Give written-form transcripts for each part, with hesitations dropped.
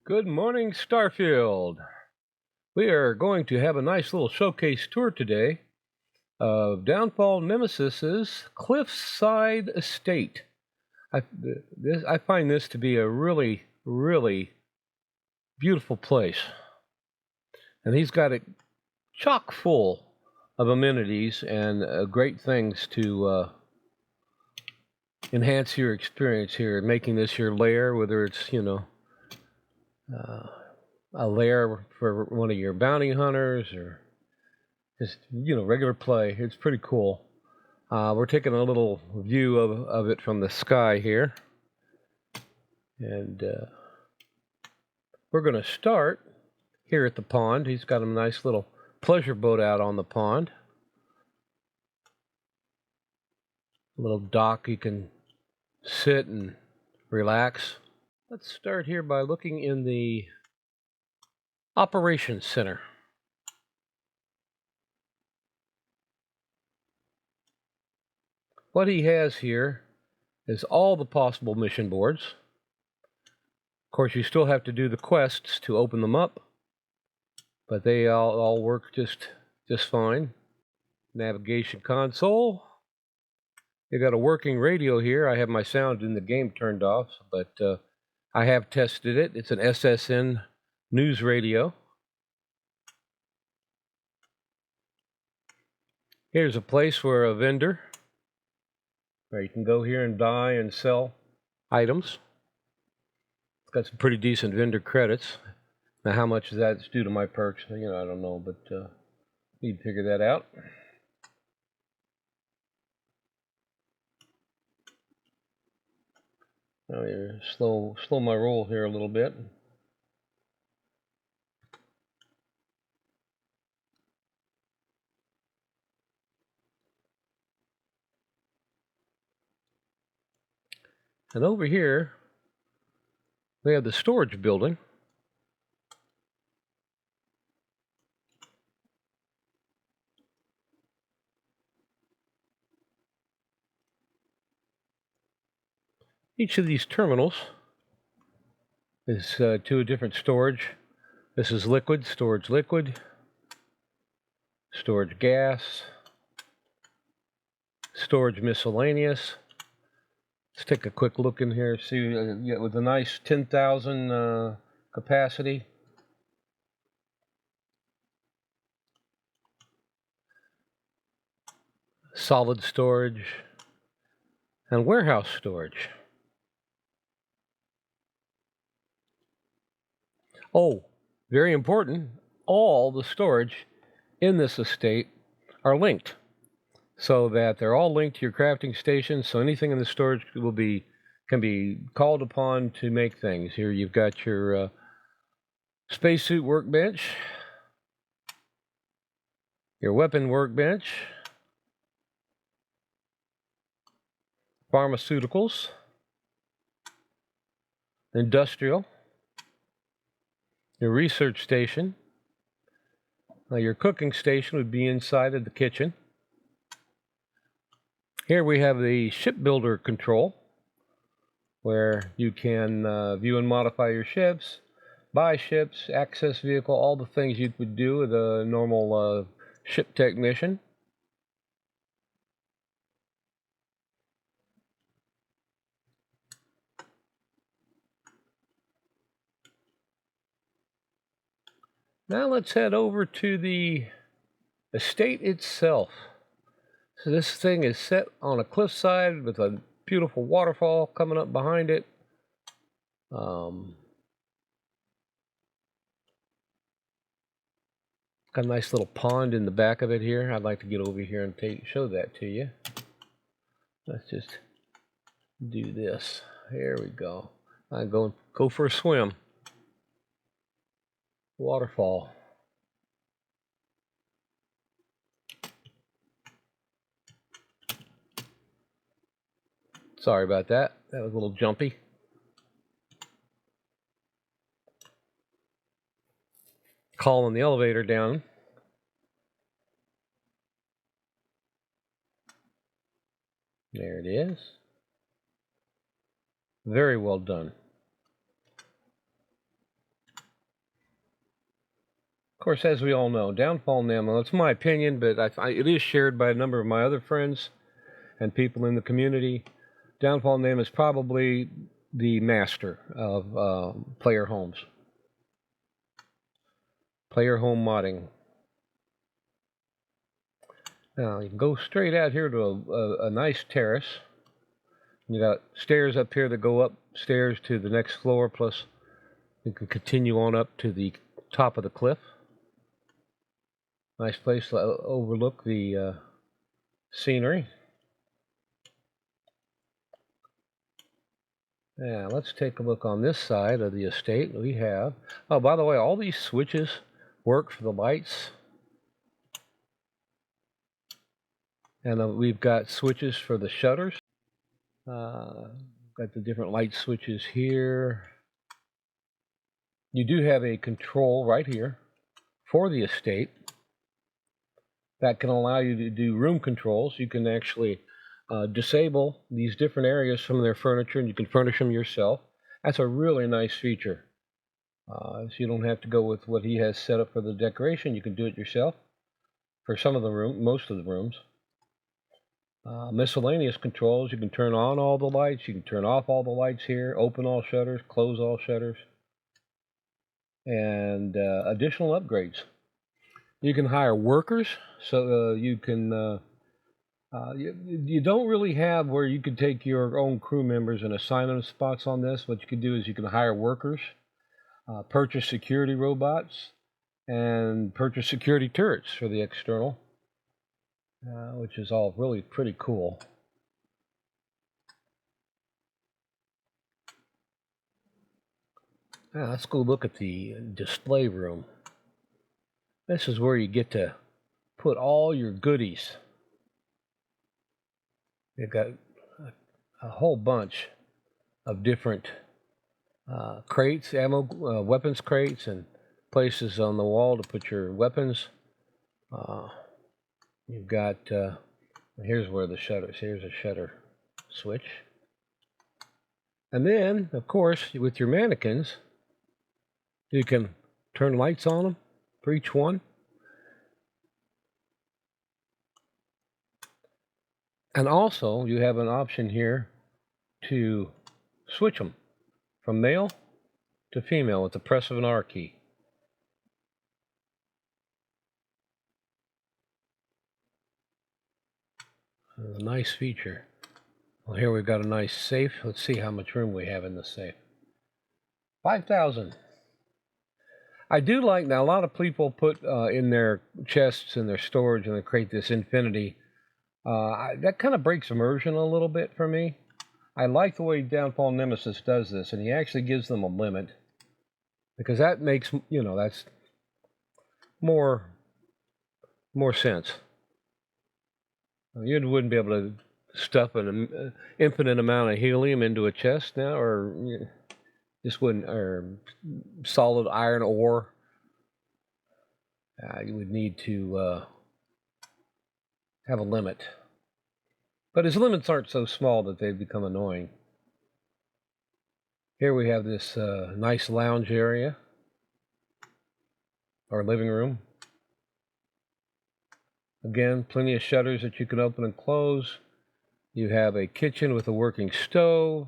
Good morning, Starfield. We are going to have a nice little showcase tour today of Downfall Nemesis's Cliffside Estate. I find this to be a really, really beautiful place. And he's got it chock full of amenities and great things to enhance your experience here, making this your lair, whether it's, a lair for one of your bounty hunters or just, regular play. It's pretty cool. We're taking a little view of it from the sky here. And we're going to start here at the pond. He's got a nice little pleasure boat out on the pond. A little dock you can sit and relax. Let's start here by looking in the Operations Center. What he has here is all the possible mission boards. Of course, you still have to do the quests to open them up, but they all work just fine. Navigation console. You got a working radio here. I have my sound in the game turned off, but I have tested it. It's an SSN news radio. Here's a place where a vendor, where you can go here and buy and sell items. It's got some pretty decent vendor credits. Now, how much is that due to my perks? I don't know, but need to figure that out. Now, slow my roll here a little bit. And over here, we have the storage building. Each of these terminals is to a different storage. This is liquid, storage liquid, storage gas, storage miscellaneous. Let's take a quick look in here, see with a nice 10,000 capacity. Solid storage and warehouse storage. Oh, very important, all the storage in this estate are linked, so that they're all linked to your crafting station, so anything in the storage can be called upon to make things. Here you've got your spacesuit workbench, your weapon workbench, pharmaceuticals, industrial, your research station. Now your cooking station would be inside of the kitchen. Here we have the shipbuilder control, where you can view and modify your ships, buy ships, access vehicle, all the things you would do with a normal ship technician. Now let's head over to the estate itself. So this thing is set on a cliffside with a beautiful waterfall coming up behind it. Got a nice little pond in the back of it here. I'd like to get over here and show that to you. Let's just do this. There we go. I'm going to go for a swim. Waterfall. Sorry about that. That was a little jumpy. Calling the elevator down. There it is. Very well done. course, as we all know, Downfall Nem, it's my opinion, but it is shared by a number of my other friends and people in the community. Downfall Nem is probably the master of player homes. Player home modding. Now, you can go straight out here to a nice terrace. You got stairs up here that go upstairs to the next floor, plus you can continue on up to the top of the cliff. Nice place to overlook the scenery. Now, let's take a look on this side of the estate. We have, oh, by the way, all these switches work for the lights. And we've got switches for the shutters. Got the different light switches here. You do have a control right here for the estate that can allow you to do room controls. You can actually disable these different areas from their furniture, and you can furnish them yourself. That's a really nice feature. So you don't have to go with what he has set up for the decoration. You can do it yourself for some of the rooms, most of the rooms. Miscellaneous controls. You can turn on all the lights. You can turn off all the lights here. Open all shutters. Close all shutters. And additional upgrades. You can hire workers, so you can. You don't really have where you could take your own crew members and assign them spots on this. What you can do is you can hire workers, purchase security robots, and purchase security turrets for the external. Which is all really pretty cool. Now, let's go look at the display room. This is where you get to put all your goodies. They've got a whole bunch of different crates, ammo, weapons crates, and places on the wall to put your weapons. You've got, here's where the shutters, here's a shutter switch. And then, of course, with your mannequins, you can turn lights on them for each one. And also, you have an option here to switch them from male to female with the press of an R key. A nice feature. Well, here we've got a nice safe. Let's see how much room we have in the safe. 5,000. I do like, now a lot of people put in their chests and their storage and they create this infinity. That kind of breaks immersion a little bit for me. I like the way Downfall Nemesis does this, and he actually gives them a limit. Because that makes, you know, that's more sense. You wouldn't be able to stuff an infinite amount of helium into a chest now, or just wouldn't, or solid iron ore. You would need to have a limit. But his limits aren't so small that they become annoying. Here we have this nice lounge area, or living room. Again, plenty of shutters that you can open and close. You have a kitchen with a working stove.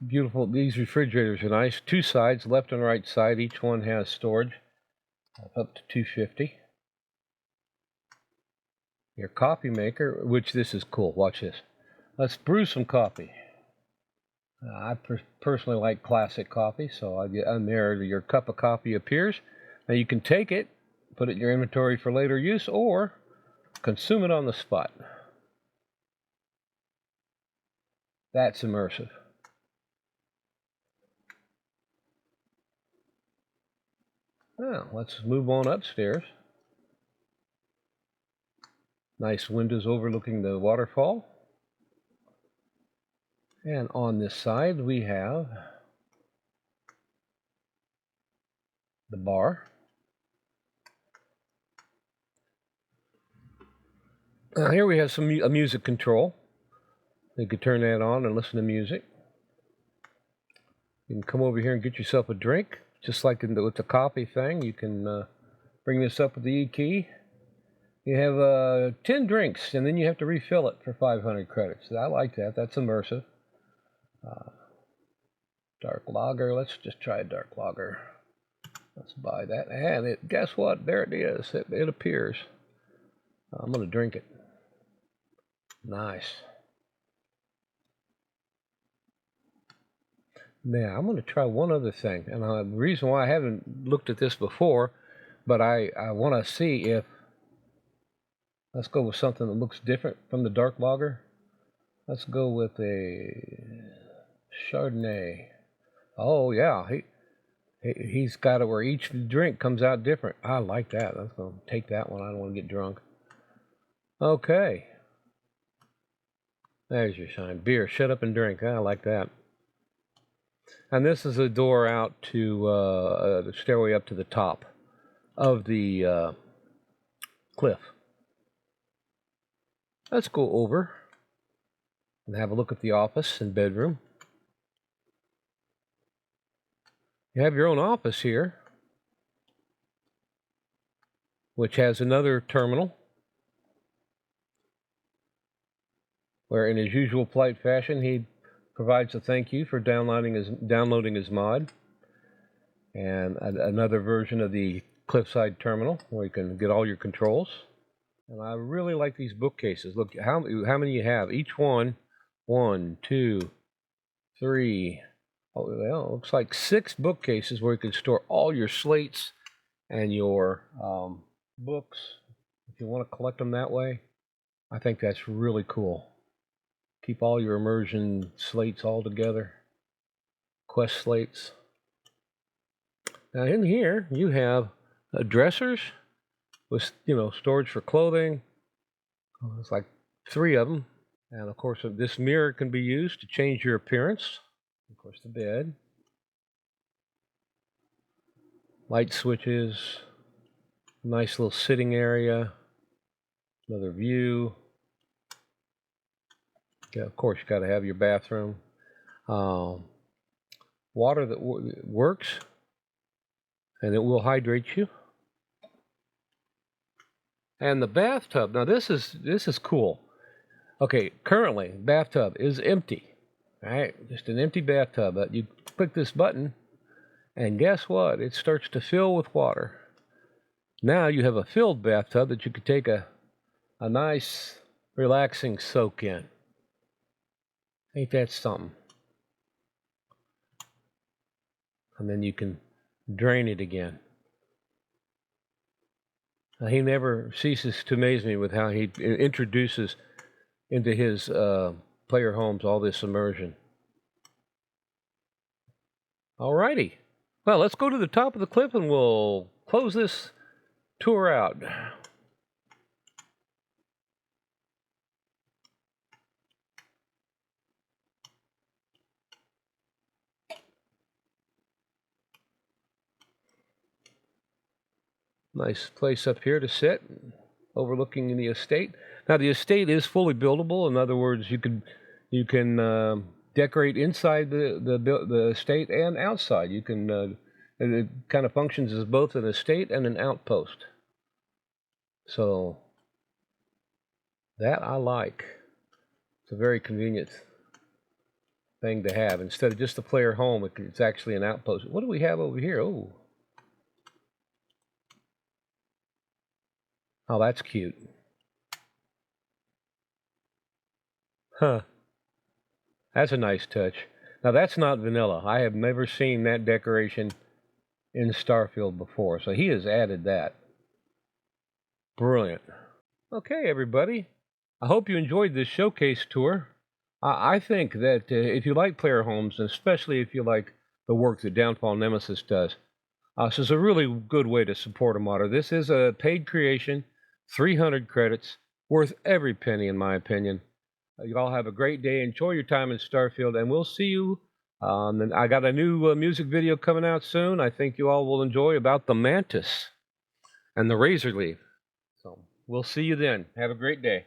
Beautiful. These refrigerators are nice. Two sides, left and right side. Each one has storage up to 250. Your coffee maker, which this is cool. Watch this. Let's brew some coffee. I personally like classic coffee, so on there your cup of coffee appears. Now you can take it, put it in your inventory for later use, or consume it on the spot. That's immersive. Now, let's move on upstairs. Nice windows overlooking the waterfall. And on this side, we have the bar. Now here we have a music control. You could turn that on and listen to music. You can come over here and get yourself a drink. just like with the coffee thing, you can bring this up with the E key. You have 10 drinks, and then you have to refill it for 500 credits. I like that. That's immersive. Dark lager. Let's just try a dark lager. Let's buy that. And guess what? There it is. It appears. I'm going to drink it. Nice. Now, I'm going to try one other thing. And the reason why I haven't looked at this before, but I want to see if... Let's go with something that looks different from the dark lager. Let's go with a Chardonnay. Oh, yeah. He's got it where each drink comes out different. I like that. Let's go take that one. I don't want to get drunk. Okay. There's your sign. Beer. Shut up and drink. I like that. And this is a door out to the stairway up to the top of the cliff. Let's go over and have a look at the office and bedroom. You have your own office here, which has another terminal, where in his usual polite fashion, he provides a thank you for downloading his mod, and another version of the Cliffside terminal, where you can get all your controls. And I really like these bookcases. Look how many you have. Each one, 1, 2, 3. Oh, well, it looks like 6 bookcases where you can store all your slates and your books if you want to collect them that way. I think that's really cool. Keep all your immersion slates all together. Quest slates. Now in here you have dressers with, storage for clothing. It's like 3 of them. And of course, this mirror can be used to change your appearance. Of course, the bed. Light switches. Nice little sitting area. Another view. Yeah, of course, you got to have your bathroom. Water that works, and it will hydrate you. And the bathtub. Now this is cool. Okay, currently bathtub is empty. All right, just an empty bathtub. But you click this button, and guess what? It starts to fill with water. Now you have a filled bathtub that you could take a nice, relaxing soak in. Ain't that something? And then you can drain it again. He never ceases to amaze me with how he introduces into his player homes all this immersion. Alrighty. Well, let's go to the top of the cliff and we'll close this tour out. Nice place up here to sit, overlooking the estate. Now the estate is fully buildable. In other words, you can decorate inside the estate and outside. You can it kind of functions as both an estate and an outpost. So that I like. It's a very convenient thing to have. Instead of just a player home, it's actually an outpost. What do we have over here? Oh, that's cute. Huh. That's a nice touch. Now, that's not vanilla. I have never seen that decoration in Starfield before, so he has added that. Brilliant. Okay, everybody. I hope you enjoyed this showcase tour. I think that if you like player homes, and especially if you like the work that Downfall Nemesis does, this is a really good way to support a modder. This is a paid creation. 300 credits, worth every penny in my opinion. You all have a great day. Enjoy your time in Starfield, and we'll see you. I got a new music video coming out soon. I think you all will enjoy, about the mantis and the razor leaf. So we'll see you then. Have a great day.